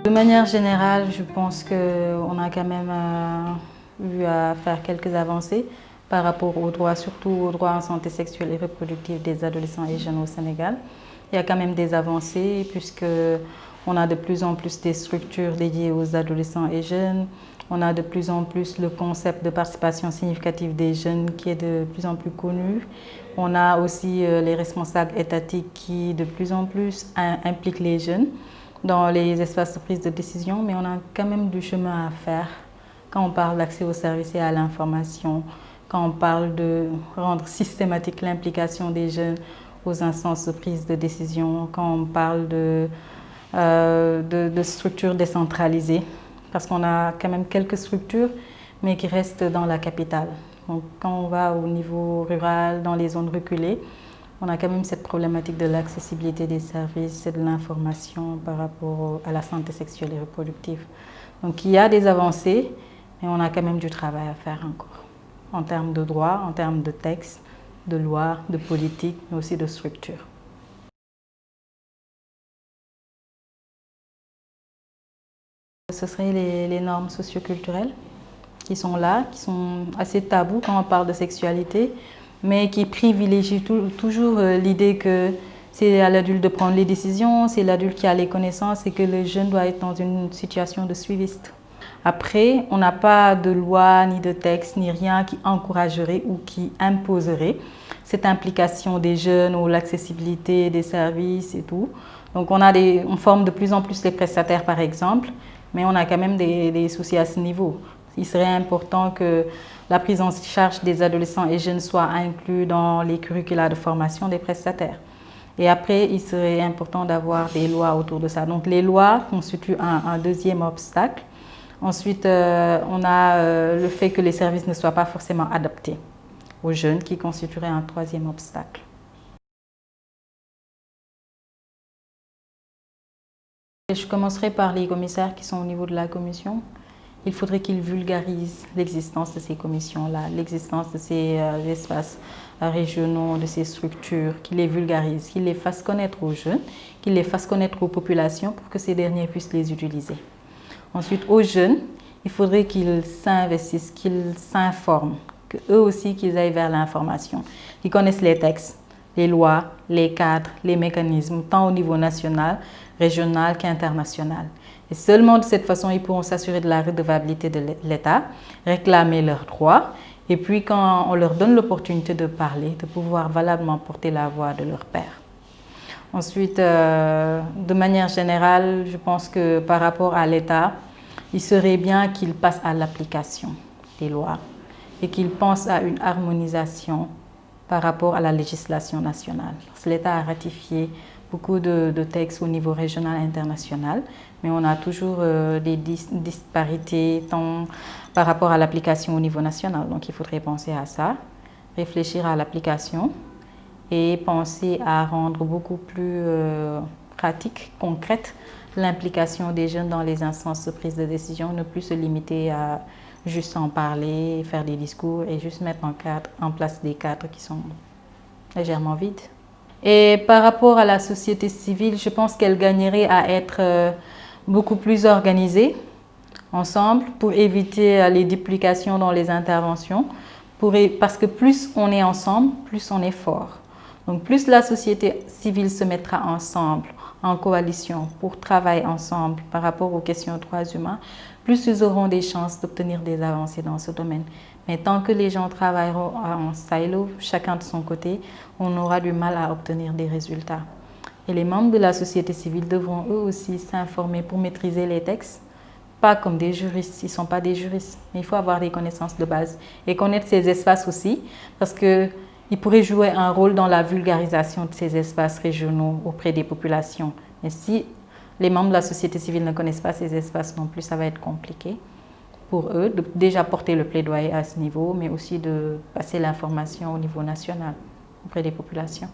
De manière générale, je pense qu'on a quand même eu à faire quelques avancées par rapport aux droits, surtout aux droits en santé sexuelle et reproductive des adolescents et jeunes au Sénégal. Il y a quand même des avancées puisqu'on a de plus en plus des structures dédiées aux adolescents et jeunes. On a de plus en plus le concept de participation significative des jeunes qui est de plus en plus connu. On a aussi les responsables étatiques qui de plus en plus impliquent les jeunes dans les espaces de prise de décision, mais on a quand même du chemin à faire quand on parle d'accès aux services et à l'information, quand on parle de rendre systématique l'implication des jeunes aux instances de prise de décision, quand on parle de structures décentralisées, parce qu'on a quand même quelques structures, mais qui restent dans la capitale. Donc, quand on va au niveau rural, dans les zones reculées, on a quand même cette problématique de l'accessibilité des services et de l'information par rapport à la santé sexuelle et reproductive. Donc il y a des avancées, mais on a quand même du travail à faire encore, en termes de droits, en termes de textes, de lois, de politique, mais aussi de structures. Ce seraient les normes socioculturelles qui sont là, qui sont assez tabous quand on parle de sexualité, mais qui privilégient toujours l'idée que c'est à l'adulte de prendre les décisions, c'est l'adulte qui a les connaissances et que le jeune doit être dans une situation de suiviste. Après, on n'a pas de loi, ni de texte, ni rien qui encouragerait ou qui imposerait cette implication des jeunes ou l'accessibilité des services et tout. Donc on forme de plus en plus les prestataires par exemple, mais on a quand même des soucis à ce niveau. Il serait important que la prise en charge des adolescents et jeunes soit inclue dans les curricula de formation des prestataires. Et après, il serait important d'avoir des lois autour de ça. Donc les lois constituent un deuxième obstacle. Ensuite, on a le fait que les services ne soient pas forcément adaptés aux jeunes, qui constituerait un troisième obstacle. Je commencerai par les commissaires qui sont au niveau de la commission. Il faudrait qu'ils vulgarisent l'existence de ces commissions-là, l'existence de ces espaces régionaux, de ces structures, qu'ils les vulgarisent, qu'ils les fassent connaître aux jeunes, qu'ils les fassent connaître aux populations pour que ces derniers puissent les utiliser. Ensuite, aux jeunes, il faudrait qu'ils s'investissent, qu'ils s'informent, qu'eux aussi qu'ils aillent vers l'information, qu'ils connaissent les textes, les lois, les cadres, les mécanismes, tant au niveau national, régional qu'international. Et seulement de cette façon, ils pourront s'assurer de la redevabilité de l'État, réclamer leurs droits, et puis quand on leur donne l'opportunité de parler, de pouvoir valablement porter la voix de leur père. Ensuite, de manière générale, je pense que par rapport à l'État, il serait bien qu'il passe à l'application des lois et qu'il pense à une harmonisation par rapport à la législation nationale. Parce que l'État a ratifié beaucoup de textes au niveau régional et international, mais on a toujours des disparités tant par rapport à l'application au niveau national. Donc il faudrait penser à ça, réfléchir à l'application et penser à rendre beaucoup plus pratique, concrète, l'implication des jeunes dans les instances de prise de décision, ne plus se limiter à juste en parler, faire des discours et juste mettre en place des cadres qui sont légèrement vides. Et par rapport à la société civile, je pense qu'elle gagnerait à être beaucoup plus organisée ensemble pour éviter les duplications dans les interventions, parce que plus on est ensemble, plus on est fort. Donc plus la société civile se mettra ensemble, en coalition, pour travailler ensemble par rapport aux questions de droits humains, plus ils auront des chances d'obtenir des avancées dans ce domaine. Mais tant que les gens travailleront en silo, chacun de son côté, on aura du mal à obtenir des résultats. Et les membres de la société civile devront eux aussi s'informer pour maîtriser les textes, pas comme des juristes, ils ne sont pas des juristes, mais il faut avoir des connaissances de base et connaître ces espaces aussi, parce qu'ils pourraient jouer un rôle dans la vulgarisation de ces espaces régionaux auprès des populations. Mais si les membres de la société civile ne connaissent pas ces espaces non plus, ça va être compliqué pour eux de déjà porter le plaidoyer à ce niveau, mais aussi de passer l'information au niveau national auprès des populations.